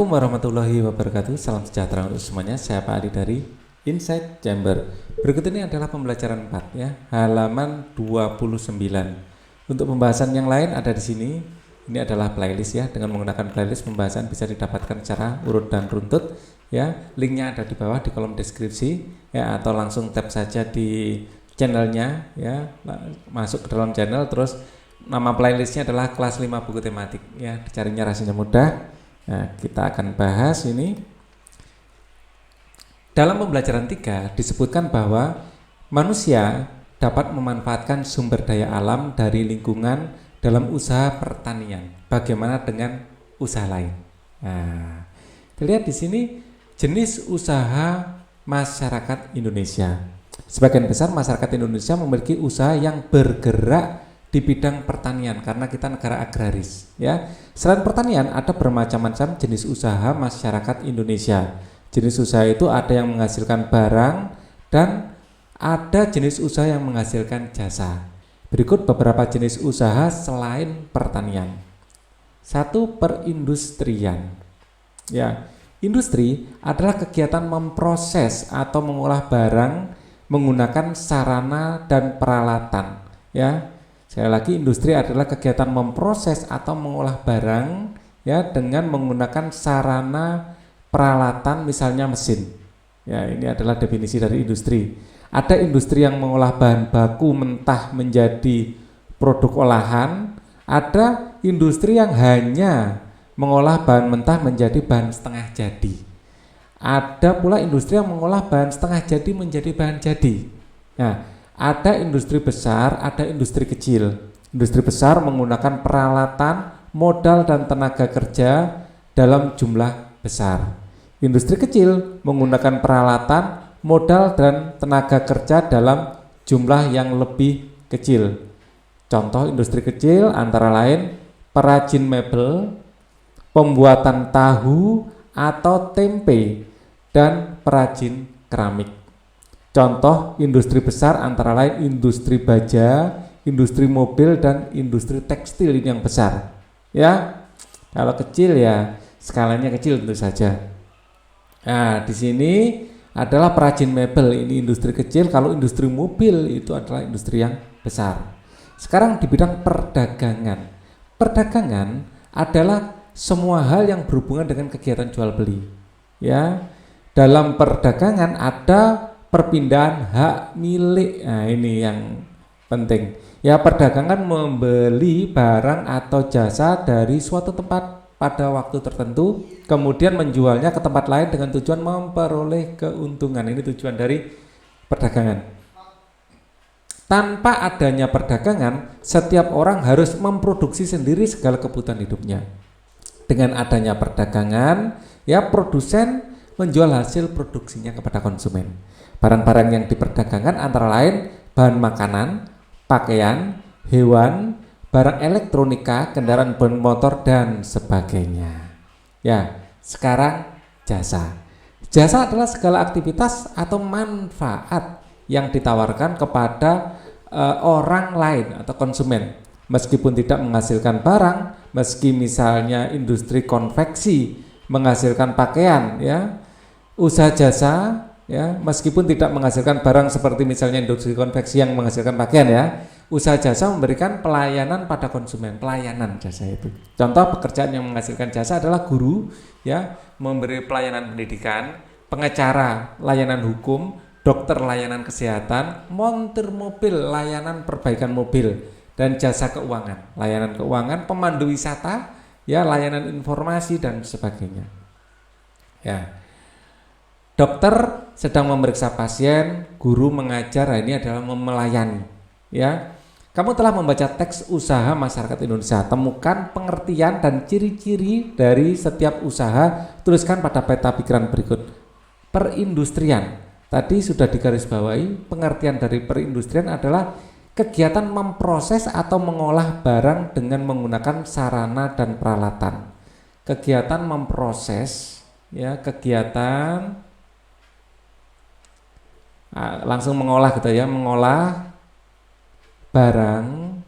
Assalamualaikum warahmatullahi wabarakatuh. Salam sejahtera untuk semuanya. Saya Pak Adi dari Insight Chamber. Berikut ini adalah pembelajaran 4 ya, halaman 29. Untuk pembahasan yang lain ada di sini. Ini adalah playlist ya. Dengan menggunakan playlist pembahasan bisa didapatkan secara urut dan runtut ya. Linknya ada di bawah di kolom deskripsi ya, atau langsung tap saja di channelnya ya. Masuk ke dalam channel, terus nama playlistnya adalah kelas 5 buku tematik ya. Dicarinya rasanya mudah. Nah, kita akan bahas ini. Dalam pembelajaran 3 disebutkan bahwa manusia dapat memanfaatkan sumber daya alam dari lingkungan dalam usaha pertanian. Bagaimana dengan usaha lain? Nah, terlihat di sini jenis usaha masyarakat Indonesia. Sebagian besar masyarakat Indonesia memiliki usaha yang bergerak di bidang pertanian karena kita negara agraris ya. Selain pertanian ada bermacam-macam jenis usaha masyarakat Indonesia. Jenis usaha itu ada yang menghasilkan barang dan ada jenis usaha yang menghasilkan jasa. Berikut beberapa jenis usaha selain pertanian. 1. Perindustrian. Ya, industri adalah kegiatan memproses atau mengolah barang menggunakan sarana dan peralatan ya. Sekali lagi, industri adalah kegiatan memproses atau mengolah barang ya dengan menggunakan sarana peralatan, misalnya mesin. Ya, ini adalah definisi dari industri. Ada industri yang mengolah bahan baku mentah menjadi produk olahan, ada industri yang hanya mengolah bahan mentah menjadi bahan setengah jadi. Ada pula industri yang mengolah bahan setengah jadi menjadi bahan jadi. Nah, ada industri besar, ada industri kecil. Industri besar menggunakan peralatan, modal dan tenaga kerja dalam jumlah besar. Industri kecil menggunakan peralatan, modal dan tenaga kerja dalam jumlah yang lebih kecil. Contoh industri kecil antara lain perajin mebel, pembuatan tahu atau tempe, dan perajin keramik. Contoh industri besar antara lain industri baja, industri mobil dan industri tekstil, ini yang besar. Ya, kalau kecil ya skalanya kecil tentu saja. Nah, di sini adalah perajin mebel, ini industri kecil. Kalau industri mobil itu adalah industri yang besar. Sekarang di bidang perdagangan. Perdagangan adalah semua hal yang berhubungan dengan kegiatan jual beli. Ya, dalam perdagangan ada perpindahan hak milik. Nah, ini yang penting. Ya, perdagangan membeli barang atau jasa dari suatu tempat pada waktu tertentu, kemudian menjualnya ke tempat lain dengan tujuan memperoleh keuntungan. Ini tujuan dari perdagangan. Tanpa adanya perdagangan, setiap orang harus memproduksi sendiri segala kebutuhan hidupnya. Dengan adanya perdagangan, ya produsen menjual hasil produksinya kepada konsumen. Barang-barang yang diperdagangkan antara lain bahan makanan, pakaian, hewan, barang elektronika, kendaraan bermotor dan sebagainya. Ya, sekarang jasa. Jasa adalah segala aktivitas atau manfaat yang ditawarkan kepada orang lain atau konsumen. Meskipun tidak menghasilkan barang, meski misalnya industri konveksi menghasilkan pakaian ya, usaha jasa ya, meskipun tidak menghasilkan barang seperti misalnya industri konveksi yang menghasilkan pakaian ya, usaha jasa memberikan pelayanan pada konsumen, pelayanan jasa itu. Contoh pekerjaan yang menghasilkan jasa adalah guru ya, memberi pelayanan pendidikan, pengacara layanan hukum, dokter layanan kesehatan, montir mobil layanan perbaikan mobil, dan jasa keuangan, layanan keuangan, pemandu wisata ya, layanan informasi dan sebagainya. Ya. Dokter sedang memeriksa pasien, guru mengajar, ini adalah melayani. Ya, kamu telah membaca teks usaha masyarakat Indonesia. Temukan pengertian dan ciri-ciri dari setiap usaha. Tuliskan pada peta pikiran berikut. Perindustrian. Tadi sudah digarisbawahi. Pengertian dari perindustrian adalah kegiatan memproses atau mengolah barang dengan menggunakan sarana dan peralatan. Kegiatan memproses, ya, kegiatan langsung mengolah gitu ya, mengolah barang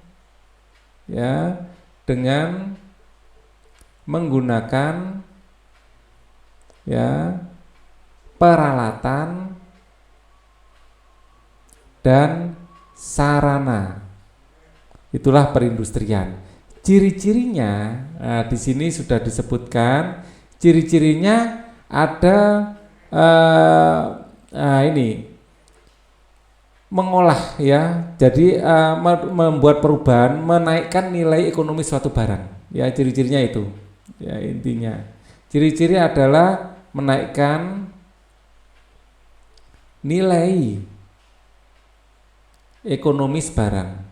ya dengan menggunakan ya, peralatan dan sarana. Itulah perindustrian. Ciri-cirinya, di sini sudah disebutkan. Ciri-cirinya ada ini mengolah ya. Jadi membuat perubahan, menaikkan nilai ekonomi suatu barang. Ya, ciri-cirinya itu. Ya, intinya. Ciri-ciri adalah menaikkan nilai ekonomis barang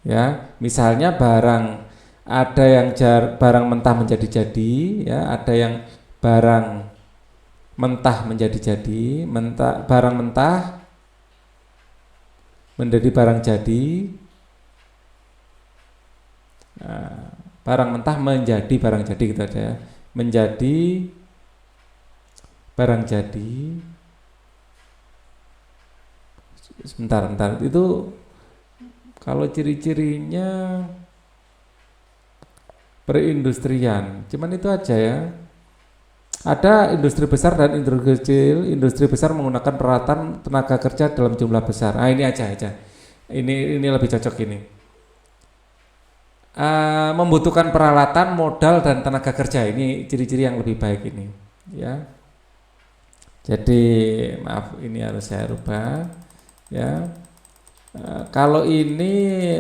ya, misalnya barang ada yang barang mentah menjadi jadi ya, ada yang barang mentah menjadi jadi, barang mentah menjadi barang jadi, barang mentah menjadi barang jadi gitu aja ya, menjadi barang jadi. Sebentar itu kalau ciri-cirinya perindustrian, cuman itu aja ya. Ada industri besar dan industri kecil. Industri besar menggunakan peralatan tenaga kerja dalam jumlah besar. Ini aja. Ini lebih cocok ini. Membutuhkan peralatan, modal dan tenaga kerja. Ini ciri-ciri yang lebih baik ini. Ya. Jadi maaf, ini harus saya rubah. Ya. Kalau ini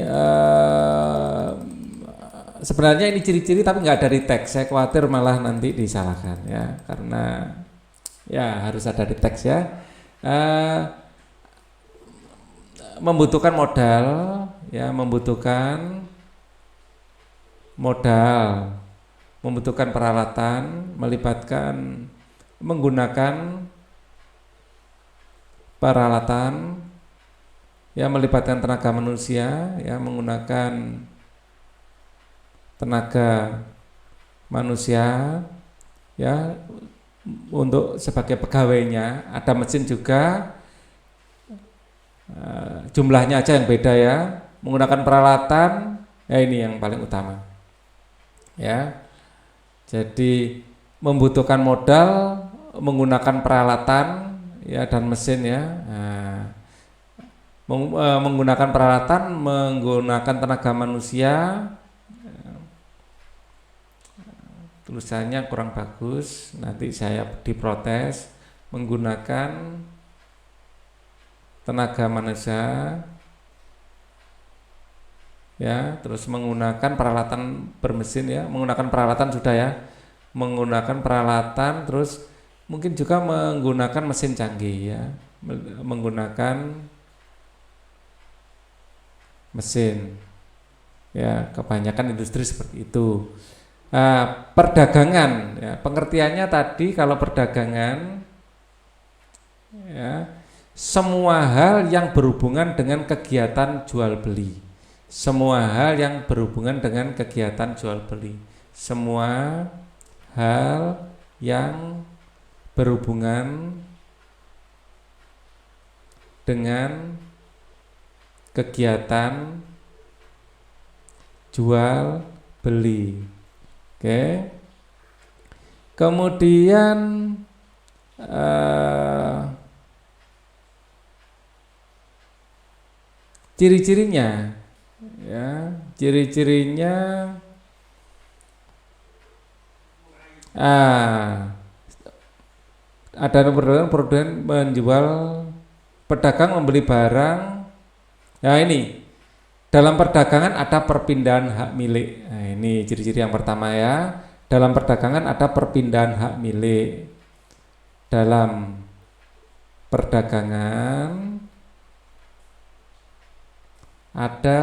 sebenarnya ini ciri-ciri tapi nggak dari teks. Saya khawatir malah nanti disalahkan ya, karena ya harus ada di teks ya. Membutuhkan modal ya, membutuhkan modal, membutuhkan peralatan, melibatkan menggunakan peralatan ya, melibatkan tenaga manusia ya, menggunakan tenaga manusia ya untuk sebagai pegawainya. Ada mesin juga, jumlahnya aja yang beda ya, menggunakan peralatan ya, ini yang paling utama ya. Jadi membutuhkan modal, menggunakan peralatan ya dan mesin ya. Menggunakan peralatan, menggunakan tenaga manusia. Tulisannya kurang bagus, nanti saya diprotes. Menggunakan tenaga manusia ya, terus menggunakan peralatan bermesin ya, menggunakan peralatan sudah ya, menggunakan peralatan, terus mungkin juga menggunakan mesin canggih ya, menggunakan mesin ya, kebanyakan industri seperti itu. Perdagangan ya, pengertiannya tadi kalau perdagangan ya, semua hal yang berhubungan dengan kegiatan jual beli, semua hal yang berhubungan dengan kegiatan jual beli, semua hal yang berhubungan dengan kegiatan jual beli. Oke. Kemudian ciri-cirinya ya, ciri-cirinya ada pedagang menjual, pedagang membeli barang ya. Ini dalam perdagangan ada perpindahan hak milik. Nah, ini ciri-ciri yang pertama ya. Dalam perdagangan ada perpindahan hak milik. Dalam perdagangan ada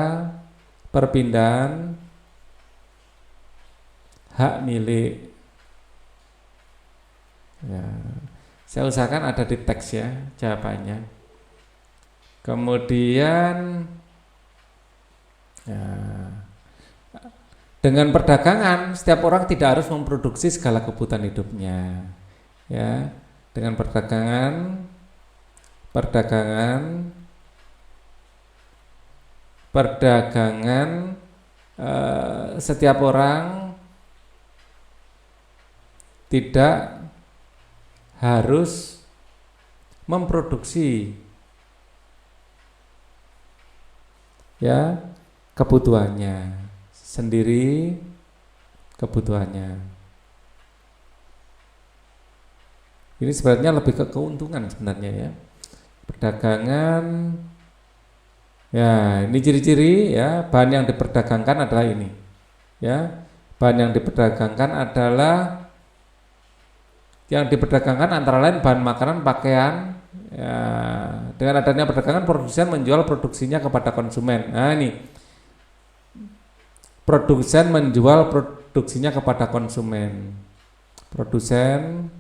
perpindahan hak milik. Ya, saya usahakan ada di teks ya jawabannya. Kemudian ya, dengan perdagangan setiap orang tidak harus memproduksi segala kebutuhan hidupnya. Ya, dengan perdagangan setiap orang tidak harus memproduksi ya kebutuhannya sendiri, kebutuhannya. Ini sebenarnya lebih ke keuntungan sebenarnya ya. Perdagangan ya, ini ciri-ciri ya, bahan yang diperdagangkan adalah ini. Ya. Bahan yang diperdagangkan adalah antara lain bahan makanan, pakaian. Ya, dengan adanya perdagangan, produsen menjual produksinya kepada konsumen. Nah, ini produsen menjual produksinya kepada konsumen. Produsen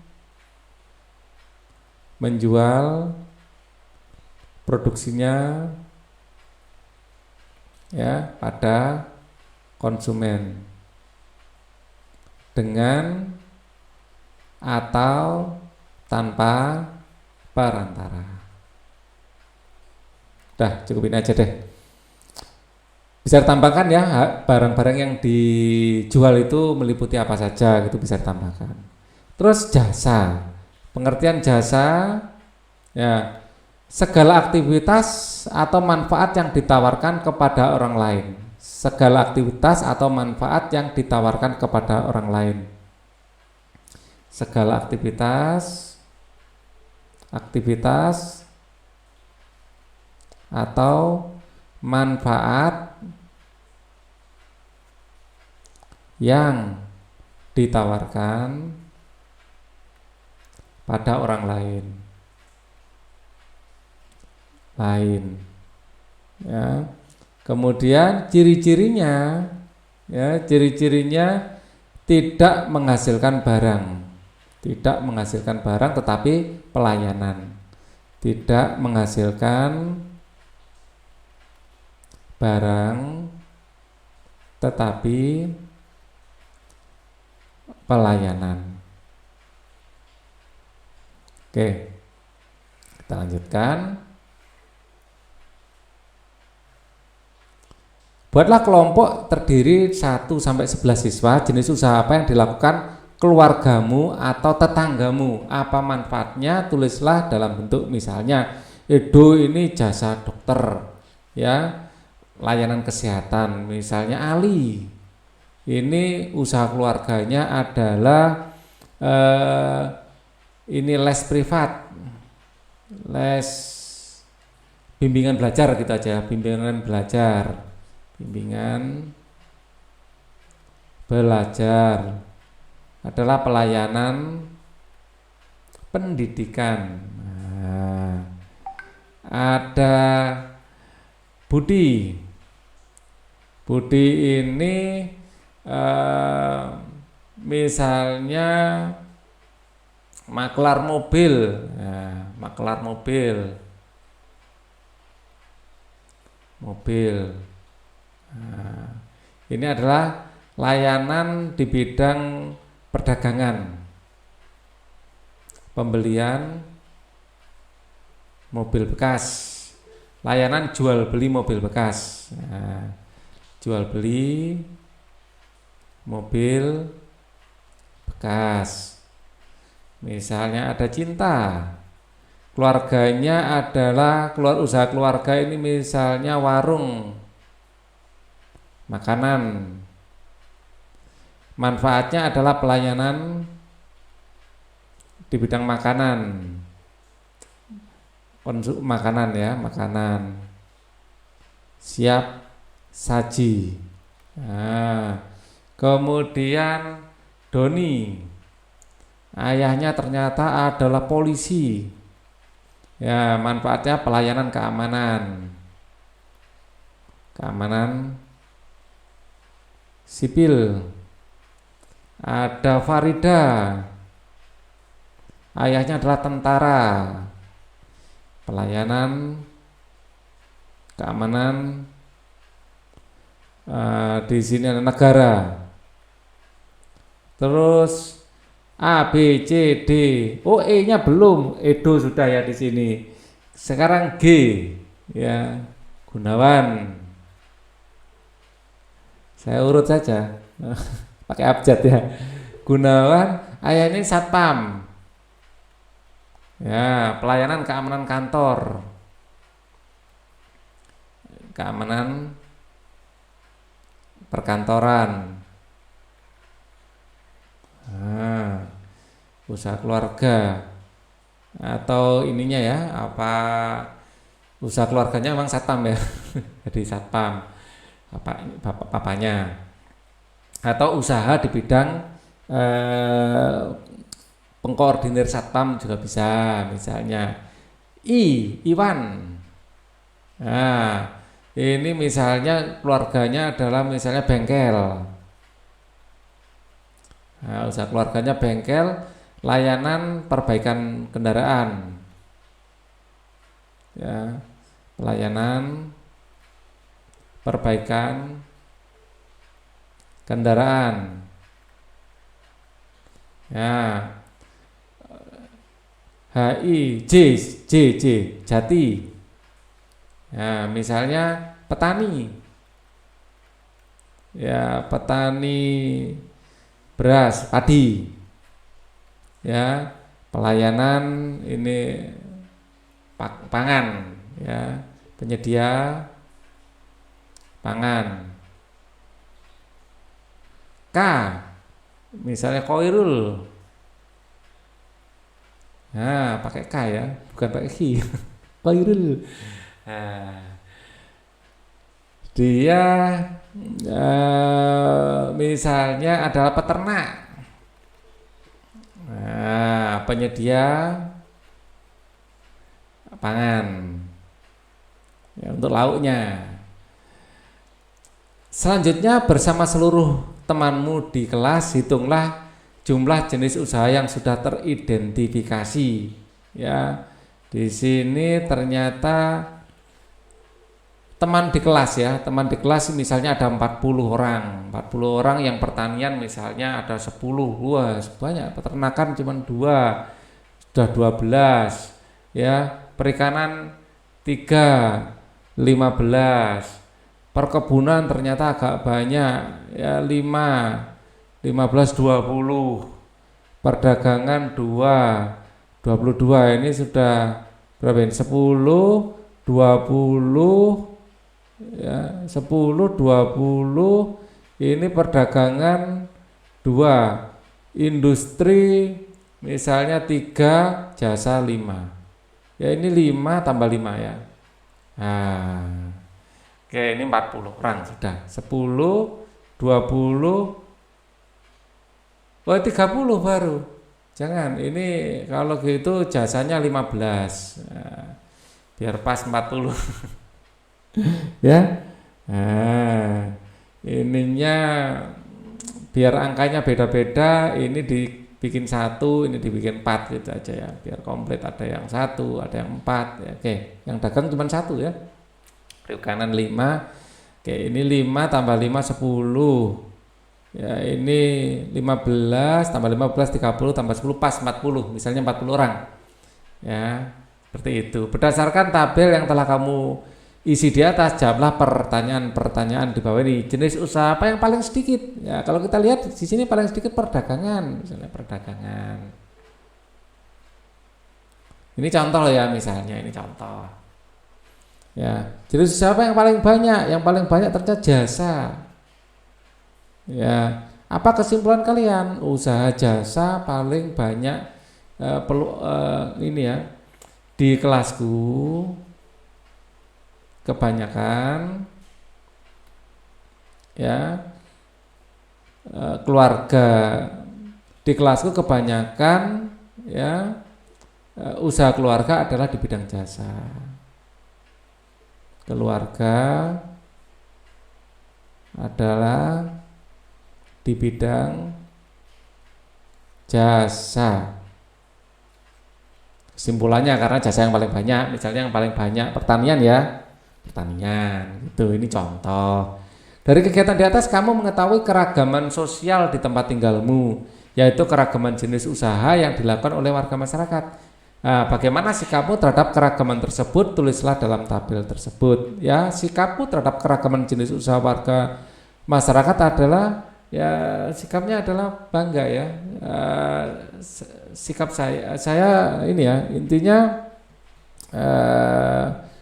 menjual produksinya ya pada konsumen dengan atau tanpa perantara. Dah, cukupin aja deh. Bisa ditambahkan ya, barang-barang yang dijual itu meliputi apa saja gitu, bisa ditambahkan. Terus jasa, pengertian jasa ya, segala aktivitas atau manfaat yang ditawarkan kepada orang lain. Segala aktivitas atau manfaat yang ditawarkan kepada orang lain. Segala aktivitas atau manfaat yang ditawarkan pada orang lain ya. Kemudian ciri-cirinya ya, ciri-cirinya tidak menghasilkan barang tetapi pelayanan. Tidak menghasilkan barang tetapi pelayanan. Oke, kita lanjutkan. Buatlah kelompok terdiri 1-11 siswa. Jenis usaha apa yang dilakukan keluargamu atau tetanggamu? Apa manfaatnya? Tulislah dalam bentuk misalnya. Edo ini jasa dokter, ya, layanan kesehatan. Misalnya Ali, ini usaha keluarganya adalah ini les privat, les bimbingan belajar gitu aja, bimbingan belajar adalah pelayanan pendidikan. Nah, ada Budi ini misalnya maklar mobil. Nah, maklar mobil. Nah, ini adalah layanan di bidang perdagangan, pembelian mobil bekas, layanan jual beli mobil bekas. Nah, jual beli mobil bekas. Misalnya ada Cinta, keluarganya adalah usaha keluarga ini misalnya warung makanan. Manfaatnya adalah pelayanan di bidang makanan, makanan ya, makanan siap saji. Nah, kemudian Doni, ayahnya ternyata adalah polisi. Ya, manfaatnya pelayanan keamanan sipil. Ada Farida, ayahnya adalah tentara, pelayanan keamanan di sini ada negara. Terus A, B, C, D. Oh, E-nya belum. Edo sudah ya di sini. Sekarang G, ya, Gunawan. Saya urut saja. Pakai abjad ya. Gunawan, ayah ini satpam. Ya, pelayanan keamanan kantor. Keamanan perkantoran. Nah, usaha keluarga atau ininya ya, apa usaha keluarganya memang satpam ya. Jadi satpam papanya, atau usaha di bidang pengkoordinir satpam juga bisa, misalnya Iwan. Nah, ini misalnya keluarganya adalah misalnya bengkel. Nah, usaha keluarganya bengkel, layanan perbaikan kendaraan. Ya, pelayanan perbaikan kendaraan. Ya, J Jati. Ya, misalnya petani. Ya, petani beras, padi. Ya, pelayanan ini pangan, ya, penyedia pangan. K, misalnya Koirul. Nah, pakai K ya, bukan pakai K. Koirul. Nah, dia misalnya adalah peternak. Nah, penyedia pangan ya, untuk lauknya. Selanjutnya, bersama seluruh temanmu di kelas, hitunglah jumlah jenis usaha yang sudah teridentifikasi. Ya, di sini ternyata teman di kelas ya, teman di kelas misalnya ada 40 orang. 40 orang yang pertanian misalnya ada 10. Wah, banyak. Peternakan cuma 2. Sudah 12. Ya, perikanan 3, 15. Perkebunan ternyata agak banyak ya, 5, 15, 20. Perdagangan 2, 22. Ini sudah berapa ini? 10, 20 ya, 10, 20. Ini perdagangan 2, industri misalnya 3, jasa 5. Ya, ini 5 tambah 5 ya. Nah, oke, ini 40 orang sudah. 10, 20, 30 baru. Jangan, ini kalau gitu jasanya 15. Nah, biar pas 40. Ya. Nah, ininya biar angkanya beda-beda, ini dibikin 1, ini dibikin 4 gitu aja ya. Biar komplit, ada yang 1, ada yang 4 ya. Oke, yang dagang cuma 1 ya. Perikanan 5. Oke, ini 5 tambah 5 10. Ya, ini 15 tambah 15 30 tambah 10 pas 40. Misalnya 40 orang. Ya, seperti itu. Berdasarkan tabel yang telah kamu isi di atas, jawablah pertanyaan-pertanyaan di bawah ini. Jenis usaha apa yang paling sedikit? Ya, kalau kita lihat di sini paling sedikit perdagangan, misalnya perdagangan. Ini contoh ya, misalnya ini contoh. Ya, jenis usaha apa yang paling banyak? Yang paling banyak ternyata jasa. Ya, apa kesimpulan kalian? Usaha jasa paling banyak ini ya. Di kelasku kebanyakan ya, keluarga di kelasku kebanyakan ya, usaha keluarga adalah di bidang jasa. Keluarga adalah di bidang jasa. Kesimpulannya karena jasa yang paling banyak, misalnya yang paling banyak pertanian ya, pertanian itu. Ini contoh. Dari kegiatan di atas kamu mengetahui keragaman sosial di tempat tinggalmu, yaitu keragaman jenis usaha yang dilakukan oleh warga masyarakat. Nah, bagaimana sikapmu terhadap keragaman tersebut? Tulislah dalam tabel tersebut. Ya, sikapmu terhadap keragaman jenis usaha warga masyarakat adalah ya sikapnya adalah bangga ya. Sikap saya ini ya intinya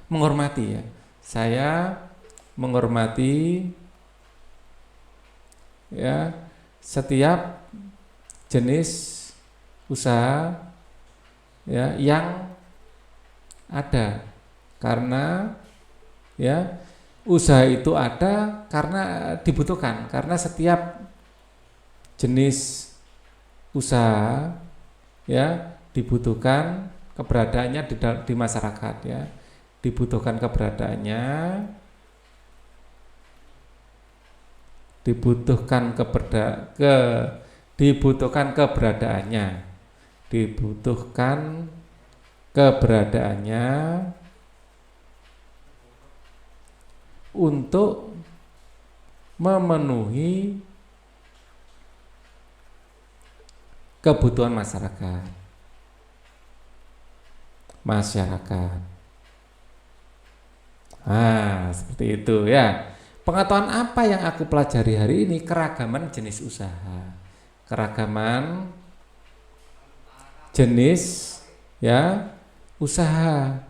menghormati ya. Saya menghormati ya setiap jenis usaha ya yang ada, karena ya usaha itu ada karena dibutuhkan, karena setiap jenis usaha ya dibutuhkan keberadaannya di masyarakat ya, dibutuhkan keberadaannya, dibutuhkan keberadaannya untuk memenuhi kebutuhan masyarakat. Seperti itu ya. Pengetahuan apa yang aku pelajari hari ini? Keragaman jenis usaha, keragaman jenis ya usaha.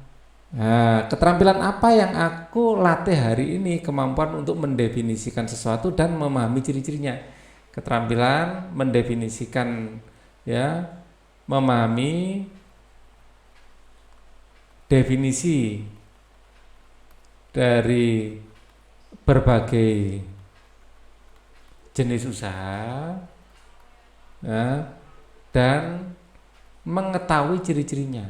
Nah, keterampilan apa yang aku latih hari ini? Kemampuan untuk mendefinisikan sesuatu dan memahami ciri-cirinya. Keterampilan mendefinisikan ya, memahami definisi dari berbagai jenis usaha ya, dan mengetahui ciri-cirinya,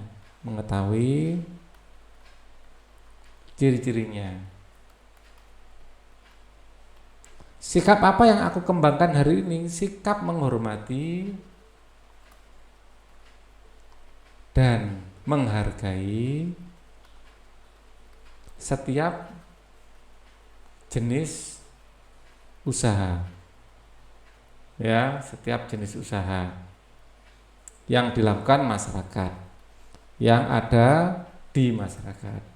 Sikap apa yang aku kembangkan hari ini? Sikap menghormati dan menghargai setiap jenis usaha ya, setiap jenis usaha yang dilakukan masyarakat, yang ada di masyarakat.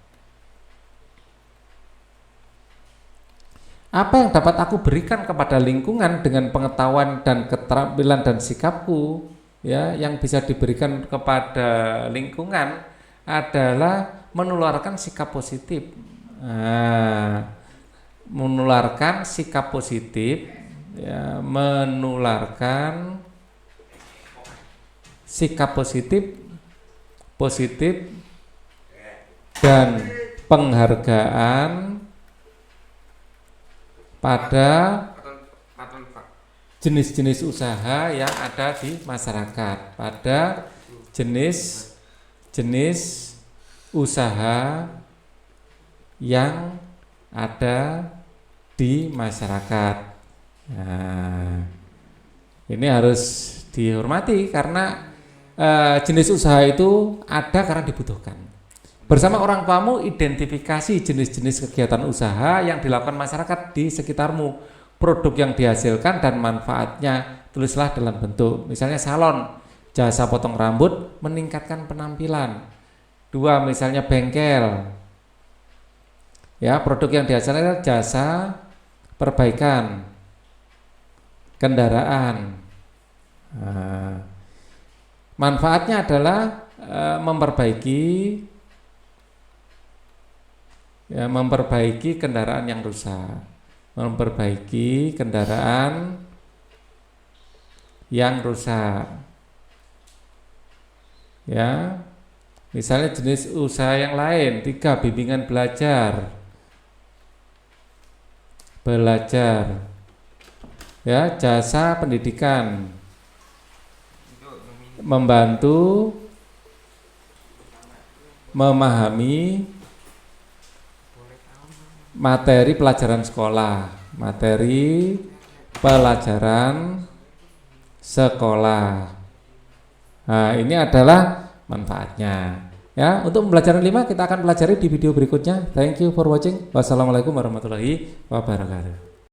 Apa yang dapat aku berikan kepada lingkungan dengan pengetahuan dan keterampilan dan sikapku ya, yang bisa diberikan kepada lingkungan adalah menularkan sikap positif. Menularkan sikap positif ya, menularkan sikap positif dan penghargaan pada jenis-jenis usaha yang ada di masyarakat, pada jenis usaha yang ada di masyarakat. Nah, ini harus dihormati karena jenis usaha itu ada karena dibutuhkan. Bersama orang tuamu, identifikasi jenis-jenis kegiatan usaha yang dilakukan masyarakat di sekitarmu, produk yang dihasilkan dan manfaatnya. Tulislah dalam bentuk, misalnya salon, jasa potong rambut, meningkatkan penampilan. 2, misalnya bengkel, ya, produk yang dihasilkan jasa perbaikan kendaraan. Manfaatnya adalah memperbaiki kendaraan yang rusak, ya. Misalnya jenis usaha yang lain. 3, bimbingan belajar ya, jasa pendidikan, membantu memahami materi pelajaran sekolah. Nah, ini adalah manfaatnya. Ya, untuk pembelajaran 5 kita akan pelajari di video berikutnya. Thank you for watching. Wassalamualaikum warahmatullahi wabarakatuh.